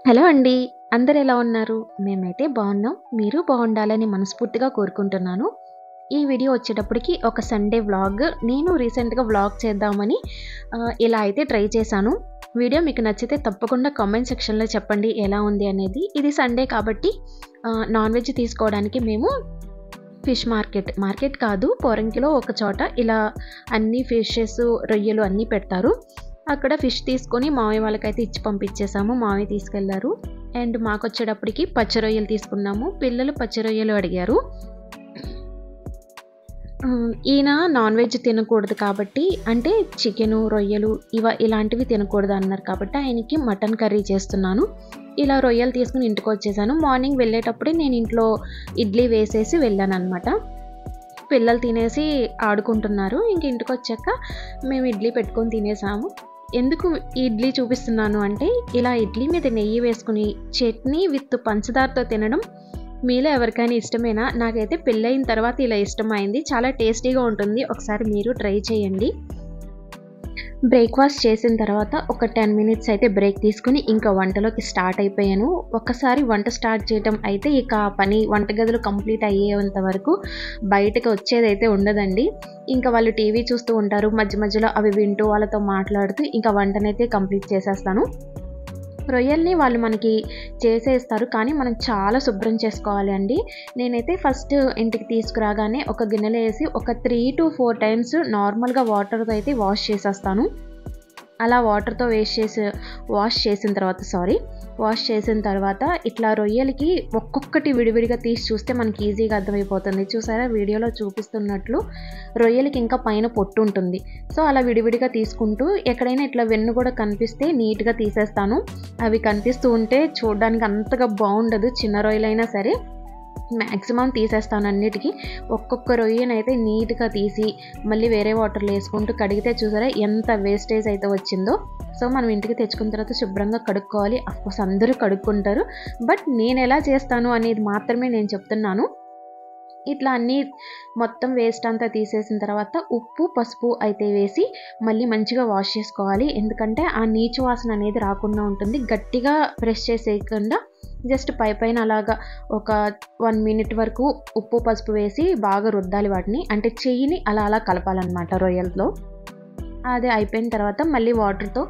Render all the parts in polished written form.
Hello అండి. అందరూ ఎలా ఉన్నారు? మేమైతే బాగున్నాం. మీరు బాగుండాలని మనస్ఫూర్తిగా కోరుకుంటున్నాను. ఈ వీడియో వచ్చేటప్పటికి ఒక సండే వ్లాగ్. నేను రీసెంట్‌గా వ్లాగ్ చేద్దామని ఇలా అయితే ట్రై చేశాను. వీడియో మీకు నచ్చితే తప్పకుండా కామెంట్ సెక్షన్‌లో చెప్పండి ఎలా ఉంది అనేది. ఇది సండే కాబట్టి నాన్ వెజ్ తీసుకోవడానికి మేము ఫిష్ మార్కెట్ కాదు, పోరంకిలో ఒక చోట ఇలా అన్ని ఫిషెస్, రొయ్యలు అన్నీ పెడతారు. అక్కడ ఫిష్ తీసుకొని మామయ్య వాళ్ళకైతే ఇచ్చి పంపించేసాము. మామయ్య తీసుకెళ్లారు. అండ్ మాకొచ్చేటప్పటికి పచ్చి రొయ్యలు తీసుకున్నాము. పిల్లలు పచ్చి రొయ్యలు అడిగారు. ఈయన నాన్ వెజ్ తినకూడదు కాబట్టి, అంటే చికెను, రొయ్యలు ఇలాంటివి తినకూడదు అన్నారు కాబట్టి ఆయనకి మటన్ కర్రీ చేస్తున్నాను. ఇలా రొయ్యలు తీసుకుని ఇంటికి వచ్చేసాను. మార్నింగ్ వెళ్ళేటప్పుడే నేను ఇంట్లో ఇడ్లీ వేసేసి వెళ్ళానన్నమాట. పిల్లలు తినేసి ఆడుకుంటున్నారు. ఇంక ఇంటికి వచ్చాక మేము ఇడ్లీ పెట్టుకొని తినేసాము. ఎందుకు ఇడ్లీ చూపిస్తున్నాను అంటే, ఇలా ఇడ్లీ మీద నెయ్యి వేసుకుని చట్నీ విత్ పంచదారతో తినడం మీలో ఎవరికైనా ఇష్టమేనా? నాకైతే పెళ్ళయిన తర్వాత ఇలా ఇష్టమైంది. చాలా టేస్టీగా ఉంటుంది. ఒకసారి మీరు ట్రై చేయండి. బ్రేక్ఫాస్ట్ చేసిన తర్వాత ఒక 10 మినిట్స్ అయితే బ్రేక్ తీసుకుని ఇంకా వంటలోకి స్టార్ట్ అయిపోయాను. ఒక్కసారి వంట స్టార్ట్ చేయడం అయితే ఇక పని వంటగదిలో కంప్లీట్ అయ్యేంత వరకు బయటకు వచ్చేదైతే ఉండదండి. ఇంకా వాళ్ళు టీవీ చూస్తూ ఉంటారు. మధ్య మధ్యలో అవి వింటూ వాళ్ళతో మాట్లాడుతూ ఇంకా వంటనైతే కంప్లీట్ చేసేస్తాను. రొయ్యల్ని వాళ్ళు మనకి చేసేస్తారు, కానీ మనం చాలా శుభ్రం చేసుకోవాలి అండి. నేనైతే ఫస్ట్ ఇంటికి తీసుకురాగానే ఒక గిన్నెలో వేసి ఒక 3 to 4 టైమ్స్ నార్మల్గా వాటర్తో అయితే వాష్ చేసేస్తాను. అలా వాటర్తో వాష్ చేసిన తర్వాత ఇట్లా రొయ్యలకి ఒక్కొక్కటి విడివిడిగా తీసి చూస్తే మనకి ఈజీగా అర్థమైపోతుంది. చూసారా, వీడియోలో చూపిస్తున్నట్లు రొయ్యలకి ఇంకా పైన పొట్టు ఉంటుంది. సో అలా విడివిడిగా తీసుకుంటూ ఎక్కడైనా ఇట్లా వెన్ను కూడా కనిపిస్తే నీట్గా తీసేస్తాను. అవి కనిపిస్తూ ఉంటే చూడడానికి అంతగా బాగుండదు. చిన్న రొయ్యలైనా సరే మ్యాక్సిమం తీసేస్తాను అన్నిటికీ. ఒక్కొక్క రొయ్యనైతే నీట్గా తీసి మళ్ళీ వేరే వాటర్లో వేసుకుంటూ కడిగితే చూసారా ఎంత వేస్టేజ్ అయితే వచ్చిందో. సో మనం ఇంటికి తెచ్చుకున్న తర్వాత శుభ్రంగా కడుక్కోవాలి. అఫ్కోర్స్ అందరూ కడుక్కుంటారు, బట్ నేను ఎలా చేస్తాను అనేది మాత్రమే నేను చెప్తున్నాను. ఇట్లా అన్నీ మొత్తం వేస్ట్ అంతా తీసేసిన తర్వాత ఉప్పు, పసుపు అయితే వేసి మళ్ళీ మంచిగా వాష్ చేసుకోవాలి. ఎందుకంటే ఆ నీచు వాసన అనేది రాకుండా ఉంటుంది. గట్టిగా ప్రెస్ చేసేయకుండా జస్ట్ పైన అలాగా ఒక 1 మినిట్ వరకు ఉప్పు, పసుపు వేసి బాగా రుద్దాలి వాటిని. అంటే చెయ్యిని అలా కలపాలన్నమాట రొయ్యలతో. అది అయిపోయిన తర్వాత మళ్ళీ వాటర్తో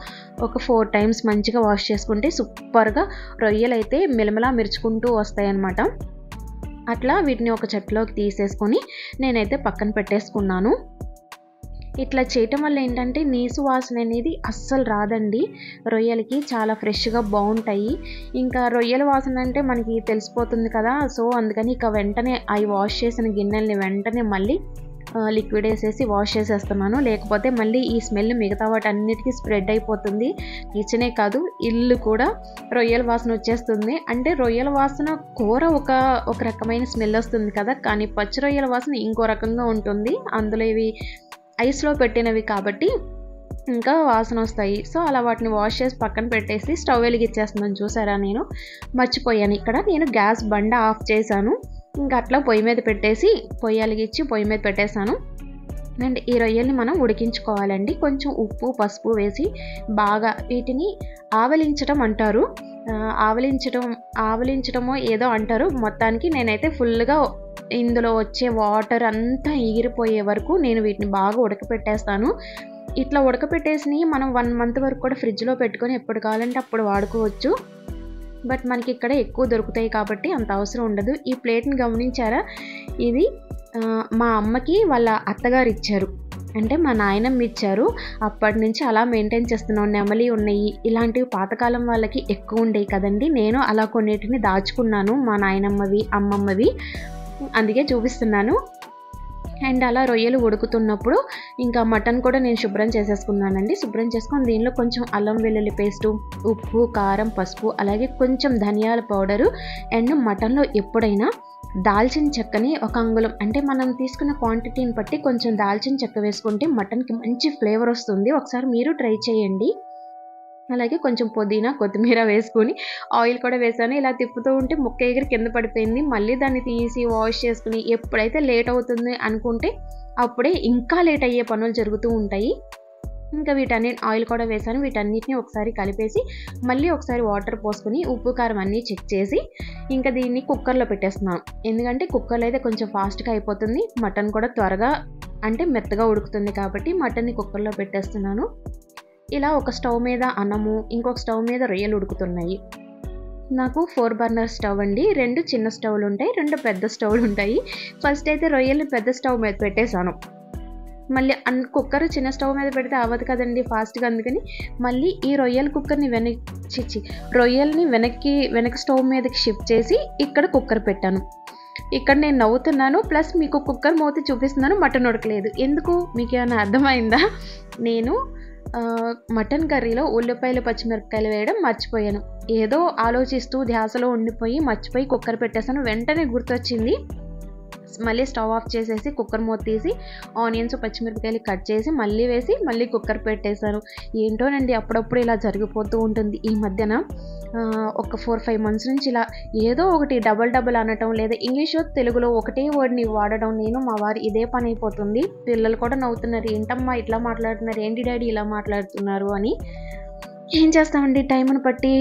ఒక 4 టైమ్స్ మంచిగా వాష్ చేసుకుంటే సూపర్గా రొయ్యలు అయితే మిలమిలా మెరుచుకుంటూ వస్తాయన్నమాట. అట్లా వీటిని ఒక చెట్టులోకి తీసేసుకొని నేనైతే పక్కన పెట్టేసుకున్నాను. ఇట్లా చేయటం వల్ల ఏంటంటే నీసు వాసన అనేది అస్సలు రాదండి. రొయ్యలకి చాలా ఫ్రెష్గా బాగుంటాయి. ఇంకా రొయ్యల వాసన అంటే మనకి తెలిసిపోతుంది కదా. సో అందుకని ఇక వెంటనే అవి వాష్ చేసిన గిన్నెల్ని వెంటనే మళ్ళీ లిక్విడ్ వేసేసి వాష్ చేసేస్తున్నాను. లేకపోతే మళ్ళీ ఈ స్మెల్ మిగతా వాటన్నిటికీ స్ప్రెడ్ అయిపోతుంది. కిచెనే కాదు, ఇల్లు కూడా రొయ్యల వాసన వచ్చేస్తుంది. అంటే రొయ్యల వాసన కూర ఒక రకమైన స్మెల్ వస్తుంది కదా, కానీ పచ్చి రొయ్యల వాసన ఇంకో రకంగా ఉంటుంది. అందులో ఇవి ఐస్లో పెట్టినవి కాబట్టి ఇంకా వాసన వస్తాయి. సో అలా వాటిని వాష్ చేసి పక్కన పెట్టేసి స్టవ్ వెలిగిచ్చేస్తున్నాను. చూసారా, నేను మర్చిపోయాను. ఇక్కడ నేను గ్యాస్ బండ ఆఫ్ చేశాను. ఇంకా అట్లా పొయ్యి మీద పెట్టేశాను. అండ్ ఈ రొయ్యల్ని మనం ఉడికించుకోవాలండి. కొంచెం ఉప్పు, పసుపు వేసి బాగా వీటిని ఆవలించడం అంటారు. ఆవలించడమో ఏదో అంటారు. మొత్తానికి నేనైతే ఫుల్గా ఇందులో వచ్చే వాటర్ అంతా ఎగిరిపోయే వరకు నేను వీటిని బాగా ఉడకపెట్టేస్తాను. ఇట్లా ఉడకపెట్టేసి మనం 1 మంత్ వరకు కూడా ఫ్రిడ్జ్లో పెట్టుకొని ఎప్పుడు కావాలంటే అప్పుడు వాడుకోవచ్చు. బట్ మనకి ఇక్కడ ఎక్కువ దొరుకుతాయి కాబట్టి అంత అవసరం ఉండదు. ఈ ప్లేట్ని గమనించారా? ఇది మా అమ్మకి వాళ్ళ అత్తగారు ఇచ్చారు, అంటే మా నాయనమ్మ ఇచ్చారు. అప్పటి నుంచి అలా మెయింటైన్ చేస్తున్నాం. నెమలి ఉన్నాయి, ఇలాంటివి పాతకాలం వాళ్ళకి ఎక్కువ ఉండేవి కదండి. నేను అలా కొన్నిటిని దాచుకున్నాను, మా నాయనమ్మవి, అమ్మమ్మవి. అందుకే చూపిస్తున్నాను. అండ్ అలా రొయ్యలు ఉడుకుతున్నప్పుడు ఇంకా మటన్ కూడా నేను శుభ్రం చేసేసుకున్నానండి. శుభ్రం చేసుకొని దీనిలో కొంచెం అల్లం వెల్లుల్లి పేస్టు, ఉప్పు, కారం, పసుపు, అలాగే కొంచెం ధనియాల పౌడరు. అండ్ మటన్లో ఎప్పుడైనా దాల్చిన చెక్కని 1 అంగుళం, అంటే మనం తీసుకున్న క్వాంటిటీని బట్టి కొంచెం దాల్చిన చెక్క వేసుకుంటే మటన్కి మంచి ఫ్లేవర్ వస్తుంది. ఒకసారి మీరు ట్రై చేయండి. అలాగే కొంచెం పుదీనా, కొత్తిమీర వేసుకొని ఆయిల్ కూడా వేసాను. ఇలా తిప్పుతూ ఉంటే ముక్క ఎగిరి కింద పడిపోయింది. మళ్ళీ దాన్ని తీసి వాష్ చేసుకుని ఎప్పుడైతే లేట్ అవుతుంది అనుకుంటే అప్పుడే ఇంకా లేట్ అయ్యే పనులు జరుగుతూ ఉంటాయి. ఇంకా వీటన్నిటి ఆయిల్ కూడా వేసాను. వీటన్నిటిని ఒకసారి కలిపేసి మళ్ళీ ఒకసారి వాటర్ పోసుకొని ఉప్పు కారం అన్నీ చెక్ చేసి ఇంకా దీన్ని కుక్కర్లో పెట్టేస్తున్నాను. ఎందుకంటే కుక్కర్లో అయితే కొంచెం ఫాస్ట్గా అయిపోతుంది, మటన్ కూడా త్వరగా అంటే మెత్తగా ఉడుకుతుంది కాబట్టి మటన్ని కుక్కర్లో పెట్టేస్తున్నాను. ఇలా ఒక స్టవ్ మీద అన్నము, ఇంకొక స్టవ్ మీద రొయ్యలు ఉడుకుతున్నాయి. నాకు 4 బర్నర్ స్టవ్ అండి. 2 చిన్న స్టవ్లు ఉంటాయి, 2 పెద్ద స్టవ్లు ఉంటాయి. ఫస్ట్ అయితే రొయ్యలు పెద్ద స్టవ్ మీద పెట్టేశాను. మళ్ళీ కుక్కర్ చిన్న స్టవ్ మీద పెడితే అవ్వదు కదండి ఫాస్ట్గా, అందుకని మళ్ళీ ఈ రొయ్యల కుక్కర్ని రొయ్యల్ని వెనక్కి స్టవ్ మీదకి షిఫ్ట్ చేసి ఇక్కడ కుక్కర్ పెట్టాను. ఇక్కడ నేను నవ్వుతున్నాను, ప్లస్ మీకు కుక్కర్ మూత చూపిస్తున్నాను, మటన్ ఉడకలేదు. ఎందుకు మీకు ఏమైనా అర్థమైందా? నేను మటన్ కర్రీలో ఉల్లిపాయలు పచ్చిమిరపకాయలు వేయడం మర్చిపోయాను. ఏదో ఆలోచిస్తూ ధ్యాసలో ఉండిపోయి మర్చిపోయి కుక్కర్ పెట్టేశాను. వెంటనే గుర్తొచ్చింది, మళ్ళీ స్టవ్ ఆఫ్ చేసేసి కుక్కర్ మూత తీసి ఆనియన్స్ పచ్చిమిరపకాయలు కట్ చేసి మళ్ళీ వేసి మళ్ళీ కుక్కర్ పెట్టేశాను. ఏంటోనండి అప్పుడప్పుడు ఇలా జరిగిపోతూ ఉంటుంది. ఈ మధ్యన ఒక 4-5 మంత్స్ నుంచి ఇలా ఏదో ఒకటి డబల్ అనటం, లేదా ఇంగ్లీష్ తెలుగులో ఒకటే వర్డ్ని వాడడం, నేను మా వారు ఇదే పని అయిపోతుంది. పిల్లలు కూడా నవ్వుతున్నారు, ఏంటమ్మా ఇట్లా మాట్లాడుతున్నారు, ఏంటి డాడీ ఇలా మాట్లాడుతున్నారు అని. ఏం చేస్తామండి, టైంను బట్టి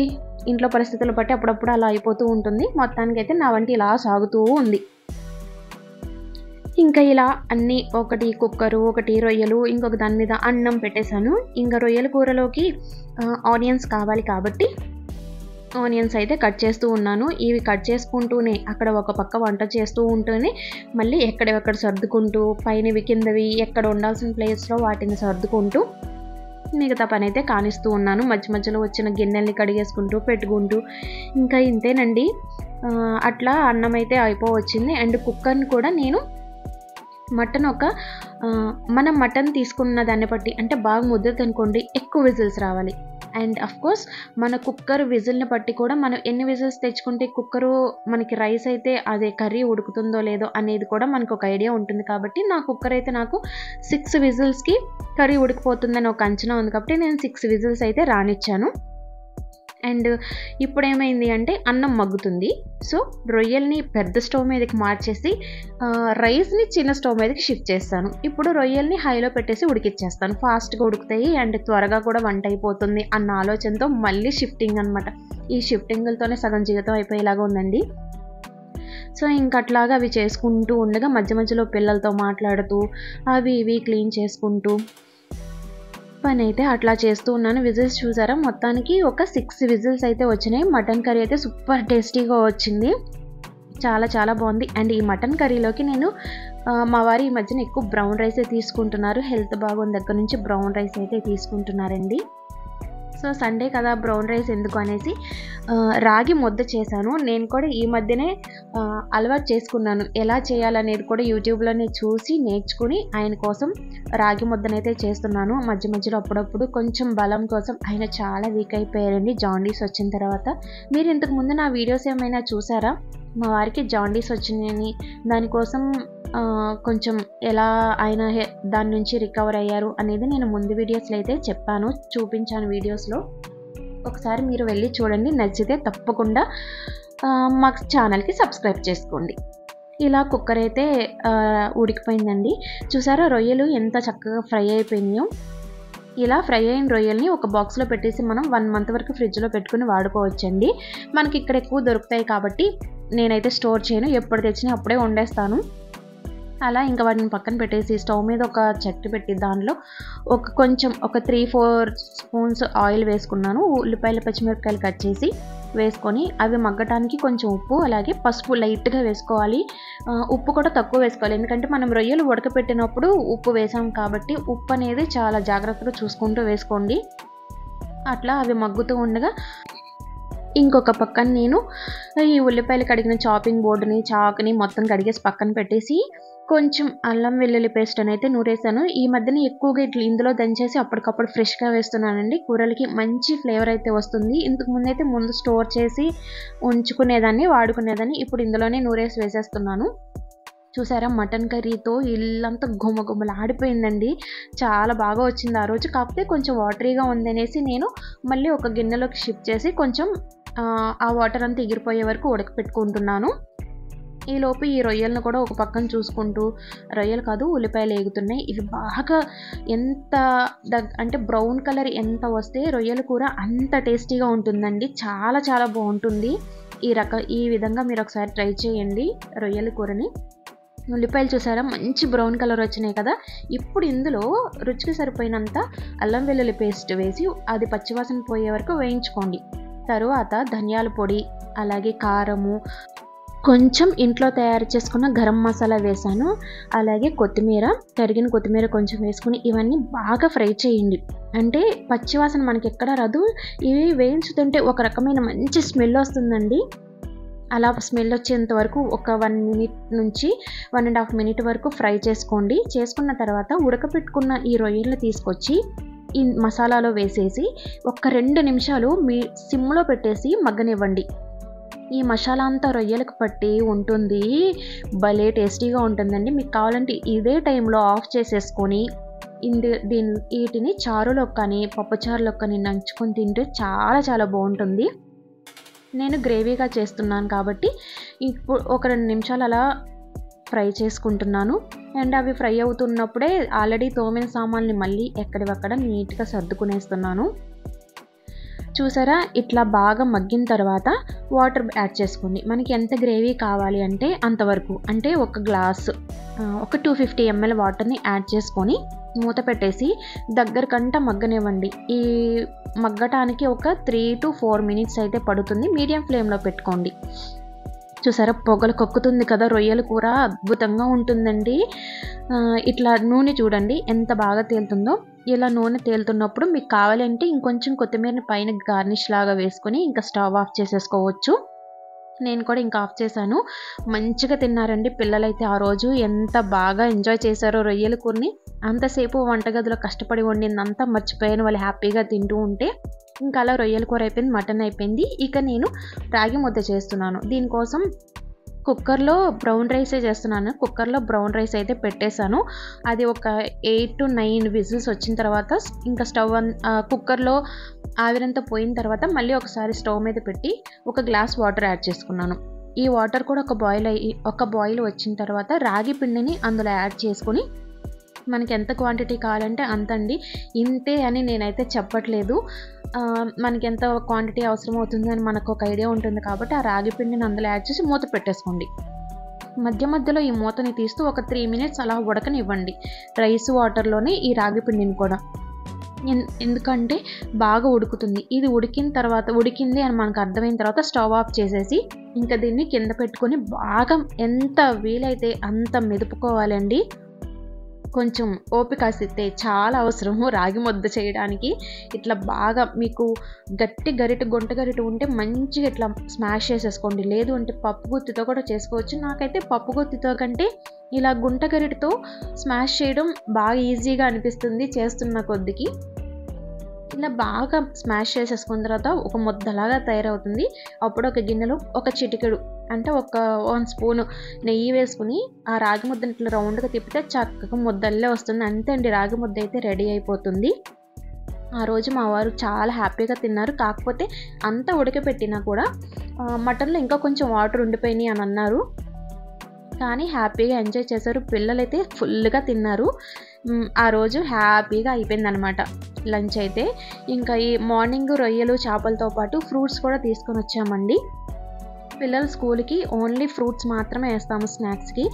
ఇంట్లో పరిస్థితులు బట్టి అప్పుడప్పుడు అలా అయిపోతూ ఉంటుంది. మొత్తానికైతే నా వంట ఇలా సాగుతూ ఉంది. ఇంకా ఇలా అన్నీ ఒకటి కుక్కరు, ఒకటి రొయ్యలు, ఇంకొక దాని మీద అన్నం పెట్టేశాను. ఇంకా రొయ్యల కూరలోకి ఆనియన్స్ కావాలి కాబట్టి ఆనియన్స్ అయితే కట్ చేస్తూ ఉన్నాను. ఇవి కట్ చేసుకుంటూనే అక్కడ ఒక పక్క వంట చేస్తూ ఉంటూనే మళ్ళీ ఎక్కడెక్కడ సర్దుకుంటూ పైనవి కిందవి ఎక్కడ ఉండాల్సిన ప్లేస్లో వాటిని సర్దుకుంటూ మిగతా పని అయితే కానిస్తూ ఉన్నాను. మధ్య మధ్యలో వచ్చిన గిన్నెల్ని కడిగేసుకుంటూ పెట్టుకుంటూ ఇంకా ఇంతేనండి. అట్లా అన్నం అయితే అయిపోవచ్చింది. అండ్ కుక్కర్ని కూడా నేను మనం మటన్ తీసుకున్న దాన్ని బట్టి, అంటే బాగా ముద్దది అనుకోండి ఎక్కువ విజిల్స్ రావాలి. అండ్ అఫ్కోర్స్ మన కుక్కర్ విజిల్ని బట్టి కూడా మనం ఎన్ని విజిల్స్ తెచ్చుకుంటే కుక్కరు మనకి రైస్ అయితే అదే కర్రీ ఉడుకుతుందో లేదో అనేది కూడా మనకు ఒక ఐడియా ఉంటుంది. కాబట్టి నా కుక్కర్ అయితే నాకు 6 విజిల్స్కి కర్రీ ఉడికిపోతుందని ఒక అంచనా ఉంది కాబట్టి నేను 6 విజిల్స్ అయితే రానిచ్చాను. అండ్ ఇప్పుడు ఏమైంది అంటే అన్నం మగ్గుతుంది. సో రొయ్యల్ని పెద్ద స్టవ్ మీదకి మార్చేసి రైస్ని చిన్న స్టవ్ మీదకి షిఫ్ట్ చేస్తాను. ఇప్పుడు రొయ్యల్ని హైలో పెట్టేసి ఉడికిచ్చేస్తాను, ఫాస్ట్గా ఉడుకుతాయి అండ్ త్వరగా కూడా వంట అయిపోతుంది అన్న ఆలోచనతో మళ్ళీ షిఫ్టింగ్ అనమాట. ఈ షిఫ్టింగ్లతోనే సగం జీవితం అయిపోయేలాగా ఉందండి. సో ఇంకట్లాగా అవి చేసుకుంటూ ఉండగా మధ్య మధ్యలో పిల్లలతో మాట్లాడుతూ అవి ఇవి క్లీన్ చేసుకుంటూ పని అయితే అట్లా చేస్తూ ఉన్నాను. విజిల్స్ చూసారా, మొత్తానికి ఒక 6 విజిల్స్ అయితే వచ్చినాయి. మటన్ కర్రీ అయితే సూపర్ టేస్టీగా వచ్చింది, చాలా చాలా బాగుంది. అండ్ ఈ మటన్ కర్రీలోకి నేను మా వారు ఈ మధ్యన ఎక్కువ బ్రౌన్ రైసే తీసుకుంటున్నారు. హెల్త్ బాగుంది దగ్గర నుంచి బ్రౌన్ రైస్ అయితే తీసుకుంటున్నారండి. సో సండే కదా బ్రౌన్ రైస్ ఎందుకు అనేసి రాగి ముద్ద చేశాను. నేను కూడా ఈ మధ్యనే అలవాటు చేసుకున్నాను, ఎలా చేయాలనేది కూడా యూట్యూబ్లోనే చూసి నేర్చుకుని ఆయన కోసం రాగి ముద్దనైతే చేస్తున్నాను. మధ్య మధ్యలో అప్పుడప్పుడు కొంచెం బలం కోసం. ఆయన చాలా వీక్ అయిపోయారండి జాండీస్ వచ్చిన తర్వాత. మీరు ఇంతకు ముందు నా వీడియోస్ ఏమైనా చూసారా? మా వారికి జాండీస్ వచ్చినాయని, దానికోసం కొంచెం ఎలా ఆయన దాని నుంచి రికవర్ అయ్యారు అనేది నేను ముందు వీడియోస్లో అయితే చెప్పాను, చూపించాను వీడియోస్లో. ఒకసారి మీరు వెళ్ళి చూడండి, నచ్చితే తప్పకుండా మా ఛానల్కి సబ్స్క్రైబ్ చేసుకోండి. ఇలా కుక్కర్ అయితే ఉడికిపోయిందండి. చూసారా రొయ్యలు ఎంత చక్కగా ఫ్రై అయిపోయినాయో. ఇలా ఫ్రై అయిన రొయ్యల్ని ఒక బాక్స్లో పెట్టేసి మనం 1 మంత్ వరకు ఫ్రిడ్జ్లో పెట్టుకుని వాడుకోవచ్చండి. మనకి ఇక్కడ ఎక్కువ దొరుకుతాయి కాబట్టి నేనైతే స్టోర్ చేయను, ఎప్పుడు తెచ్చినా అప్పుడే వండేస్తాను. అలా ఇంకా వాటిని పక్కన పెట్టేసి స్టవ్ మీద ఒక చట్టు పెట్టి దానిలో కొంచెం 3-4 స్పూన్స్ ఆయిల్ వేసుకున్నాను. ఉల్లిపాయలు పచ్చిమిరపకాయలు కట్ చేసి వేసుకొని అవి మగ్గటానికి కొంచెం ఉప్పు అలాగే పసుపు లైట్గా వేసుకోవాలి. ఉప్పు కూడా తక్కువ వేసుకోవాలి, ఎందుకంటే మనం రొయ్యలు ఉడకపెట్టినప్పుడు ఉప్పు వేసాం కాబట్టి ఉప్పు అనేది చాలా జాగ్రత్తగా చూసుకుంటూ వేసుకోండి. అట్లా అవి మగ్గుతూ ఉండగా ఇంకొక పక్కన నేను ఈ ఉల్లిపాయలు కడిగిన చాపింగ్ బోర్డుని చాకుని మొత్తం కడిగేసి పక్కన పెట్టేసి కొంచెం అల్లం వెల్లుల్లి పేస్ట్ అని అయితే నూరేసాను. ఈ మధ్యన ఎక్కువగా ఇందులో దంచేసి అప్పటికప్పుడు ఫ్రెష్గా వేస్తున్నానండి, కూరలకి మంచి ఫ్లేవర్ అయితే వస్తుంది. ఇంతకు ముందైతే స్టోర్ చేసి ఉంచుకునేదాన్ని, వాడుకునేదాన్ని. ఇప్పుడు ఇందులోనే నూరేసి వేసేస్తున్నాను. చూసారా మటన్ కర్రీతో ఇల్లంతా గుమగుమలాడిపోయిందండి, చాలా బాగా వచ్చింది ఆ రోజు. కాకపోతే కొంచెం వాటరీగా ఉందనేసి నేను మళ్ళీ ఒక గిన్నెలోకి షిఫ్ట్ చేసి కొంచెం ఆ వాటర్ అంతా ఎగిరిపోయే వరకు ఉడకపెట్టుకుంటున్నాను. ఈలోపు ఈ రొయ్యలను కూడా ఒక పక్కన చూసుకుంటూ, రొయ్యలు కాదు ఉల్లిపాయలు ఏగుతున్నాయి. ఇవి బాగా ఎంత అంటే బ్రౌన్ కలర్ ఎంత వస్తే రొయ్యల కూర అంత టేస్టీగా ఉంటుందండి. చాలా చాలా బాగుంటుంది. ఈ విధంగా మీరు ఒకసారి ట్రై చేయండి రొయ్యల కూరని. ఉల్లిపాయలు చూసారా మంచి బ్రౌన్ కలర్ వచ్చినాయి కదా. ఇప్పుడు ఇందులో రుచికి సరిపోయినంత అల్లం వెల్లుల్లి పేస్ట్ వేసి అది పచ్చివాసన పోయే వరకు వేయించుకోండి. తరువాత ధనియాల పొడి, అలాగే కారము, కొంచెం ఇంట్లో తయారు చేసుకున్న గరం మసాలా వేసాను. అలాగే కొత్తిమీర, తరిగిన కొత్తిమీర కొంచెం వేసుకుని ఇవన్నీ బాగా ఫ్రై చేయండి. అంటే పచ్చివాసన మనకి ఎక్కడ రాదు. ఇవి వేయించుతుంటే ఒక రకమైన మంచి స్మెల్ వస్తుందండి. అలా స్మెల్ వచ్చేంత వరకు ఒక 1 మినిట్ నుంచి 1.5 మినిట్ వరకు ఫ్రై చేసుకోండి. చేసుకున్న తర్వాత ఉడకపెట్టుకున్న ఈ రొయ్యలు తీసుకొచ్చి ఈ మసాలాలో వేసేసి ఒక 2 నిమిషాలు మీ సిమ్లో పెట్టేసి మగ్గనివ్వండి. ఈ మసాలా అంతా రొయ్యలకు పట్టి ఉంటుంది. భలే టేస్టీగా ఉంటుందండి. మీకు కావాలంటే ఇదే టైంలో ఆఫ్ చేసేసుకొని వీటిని చారులోకి కానీ పప్పుచారులోకి కానీ నంచుకొని తింటే చాలా చాలా బాగుంటుంది. నేను గ్రేవీగా చేస్తున్నాను కాబట్టి ఇప్పుడు ఒక 2 నిమిషాలు అలా ఫ్రై చేసుకుంటున్నాను. అండ్ అవి ఫ్రై అవుతున్నప్పుడే ఆల్రెడీ తోమిన సామాన్లు మళ్ళీ ఎక్కడివక్కడ నీట్గా సర్దుకునేస్తున్నాను. చూసారా ఇట్లా బాగా మగ్గిన తర్వాత వాటర్ యాడ్ చేసుకోండి. మనకి ఎంత గ్రేవీ కావాలి అంటే అంతవరకు, అంటే ఒక గ్లాస్ ఒక 250 ml వాటర్ని యాడ్ చేసుకొని మూత పెట్టేసి దగ్గరకంట మగ్గనివ్వండి. ఈ మగ్గటానికి ఒక 3 to 4 మినిట్స్ అయితే పడుతుంది. మీడియం ఫ్లేమ్లో పెట్టుకోండి. చూసారా పొగలు కక్కుతుంది కదా. రొయ్యల కూర అద్భుతంగా ఉంటుందండి. ఇట్లా నూనె చూడండి ఎంత బాగా తేలుతుందో. ఇలా నూనె తేలుతున్నప్పుడు మీకు కావాలంటే ఇంకొంచెం కొత్తిమీరని పైన గార్నిష్ లాగా వేసుకొని ఇంకా స్టవ్ ఆఫ్ చేసేసుకోవచ్చు. నేను కూడా ఇంకా ఆఫ్ చేశాను. మంచిగా తిన్నారండి పిల్లలైతే. ఆ రోజు ఎంత బాగా ఎంజాయ్ చేశారో రొయ్యల కూరని. అంతసేపు వంటగదిలో కష్టపడి వండిందంతా మర్చిపోయాను. వాళ్ళు హ్యాపీగా తింటూ ఉంటే ఇంకా అలా రొయ్యల కూర అయిపోయింది, మటన్ అయిపోయింది. ఇక నేను రాగి ముద్ద చేస్తున్నాను. దీనికోసం కుక్కర్లో బ్రౌన్ రైసే చేస్తున్నాను. కుక్కర్లో బ్రౌన్ రైస్ అయితే పెట్టేశాను. అది ఒక 8 to 9 విజిల్స్ వచ్చిన తర్వాత ఇంకా కుక్కర్లో ఆవిరంతా పోయిన తర్వాత మళ్ళీ ఒకసారి స్టవ్ మీద పెట్టి ఒక గ్లాస్ వాటర్ యాడ్ చేసుకున్నాను. ఈ వాటర్ కూడా ఒక బాయిల్ వచ్చిన తర్వాత రాగి పిండిని అందులో యాడ్ చేసుకొని మనకి ఎంత క్వాంటిటీ కావాలంటే అంత అండి. ఇంతే అని నేనైతే చెప్పట్లేదు. మనకి ఎంత క్వాంటిటీ అవసరం అవుతుంది అని మనకు ఒక ఐడియా ఉంటుంది కాబట్టి ఆ రాగి పిండిని అందులో యాడ్ చేసి మూత పెట్టేసుకోండి. మధ్య మధ్యలో ఈ మూతని తీస్తూ ఒక 3 మినిట్స్ అలా ఉడకనివ్వండి రైస్ వాటర్లోనే ఈ రాగి పిండిని కూడా. ఎందుకంటే బాగా ఉడుకుతుంది. ఇది ఉడికింది అని మనకు అర్థమైన తర్వాత స్టవ్ ఆఫ్ చేసేసి ఇంకా దీన్ని కింద పెట్టుకొని బాగా ఎంత వీలైతే అంత మెదుపుకోవాలండి. కొంచెం ఓపిక సిస్తే చాలా అవసరము రాగి ముద్ద చేయడానికి. ఇట్లా బాగా మీకు గుంట గరిట ఉంటే మంచిగా ఇట్లా స్మాష్ చేసేసుకోండి. లేదు అంటే పప్పు గుత్తితో కూడా చేసుకోవచ్చు. నాకైతే పప్పు గుత్తితో కంటే ఇలా గుంట గరిటతో స్మాష్ చేయడం బాగా ఈజీగా అనిపిస్తుంది చేస్తున్న కొద్దికి. ఇలా బాగా స్మాష్ చేసేసుకున్న తర్వాత ఒక ముద్దలాగా తయారవుతుంది. అప్పుడు ఒక గిన్నెలో ఒక చిటికెడు అంటే ఒక 1 స్పూన్ నెయ్యి వేసుకుని ఆ రాగి ముద్దని ఇట్లా రౌండ్గా తిప్పితే చక్కగా ముద్దల్లే వస్తుంది. అంతే అండి, రాగి ముద్ద అయితే రెడీ అయిపోతుంది. ఆ రోజు మా వారు చాలా హ్యాపీగా తిన్నారు. కాకపోతే అంత ఉడకపెట్టినా కూడా మటన్లో ఇంకా కొంచెం వాటర్ ఉండిపోయినాయి అని అన్నారు. కానీ హ్యాపీగా ఎంజాయ్ చేశారు. పిల్లలైతే ఫుల్గా తిన్నారు. ఆ రోజు హ్యాపీగా అయిపోయింది అనమాట లంచ్ అయితే. ఇంకా ఈ మార్నింగ్ రొయ్యలు చేపలతో పాటు ఫ్రూట్స్ కూడా తీసుకొని వచ్చామండి. పిల్లల స్కూల్కి ఓన్లీ ఫ్రూట్స్ మాత్రమే వేస్తాము స్నాక్స్కి.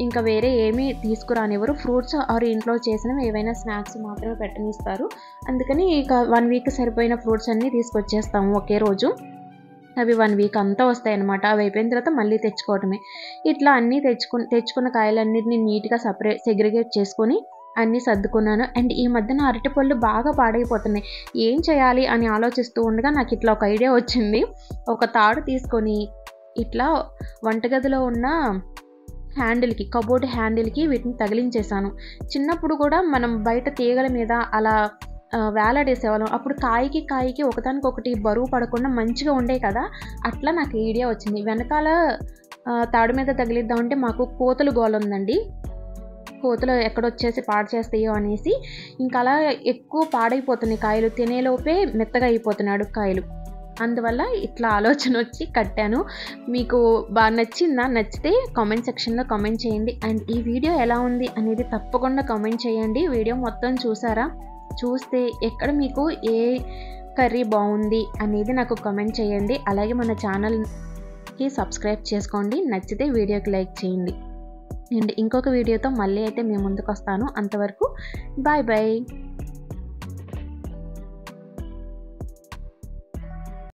ఇంకా వేరే ఏమీ తీసుకురానివ్వరు. ఫ్రూట్స్ ఆర్ ఇంట్లో చేసినవి ఏవైనా స్నాక్స్ మాత్రమే పెట్టనిస్తారు. అందుకని ఇక 1 వీక్ సరిపోయిన ఫ్రూట్స్ అన్నీ తీసుకొచ్చేస్తాము ఒకే రోజు. అవి 1 వీక్ అంతా వస్తాయన్నమాట. అవి అయిపోయిన తర్వాత మళ్ళీ తెచ్చుకోవటమే. ఇట్లా అన్నీ తెచ్చుకున్న కాయలన్నిటిని నీట్గా సెగ్రిగేట్ చేసుకొని అన్నీ సర్దుకున్నాను. అండ్ ఈ మధ్యన అరటిపళ్ళు బాగా పాడైపోతున్నాయి. ఏం చేయాలి అని ఆలోచిస్తూ ఉండగా నాకు ఇట్లా ఒక ఐడియా వచ్చింది. ఒక తాడు తీసుకొని ఇట్లా వంటగదిలో ఉన్న కబోర్డ్ హ్యాండిల్కి వీటిని తగిలించేశాను. చిన్నప్పుడు కూడా మనం బయట తీగల మీద అలా వేలాడేసేవాళ్ళం. అప్పుడు కాయకి ఒకదానికొకటి బరువు పడకుండా మంచిగా ఉండే కదా. అట్లా నాకు ఐడియా వచ్చింది. వెనకాల తాడు మీద తగిలిద్దామంటే మాకు కోతులు గోల ఉందండి. కోతులు ఎక్కడొచ్చేసి పాడు చేస్తాయో అనేసి ఇంకా అలా ఎక్కువ పాడైపోతున్నాయి కాయలు. తినేలోపే మెత్తగా అయిపోతున్నాడు కాయలు. అందువల్ల ఇట్లా ఆలోచన వచ్చి కట్టాను. మీకు బాగా నచ్చిందా? నచ్చితే కామెంట్ సెక్షన్‌లో కామెంట్ చేయండి. అండ్ ఈ వీడియో ఎలా ఉంది అనేది తప్పకుండా కామెంట్ చేయండి. వీడియో మొత్తం చూసారా? చూస్తే ఎక్కడ మీకు ఏ కర్రీ బాగుంది అనేది నాకు కామెంట్ చేయండి. అలాగే మన ఛానల్‌కి సబ్స్క్రైబ్ చేసుకోండి. నచ్చితే వీడియోకి లైక్ చేయండి. అండ్ ఇంకొక వీడియోతో మళ్ళీ అయితే మీ ముందుకు వస్తాను. అంతవరకు బాయ్ బాయ్.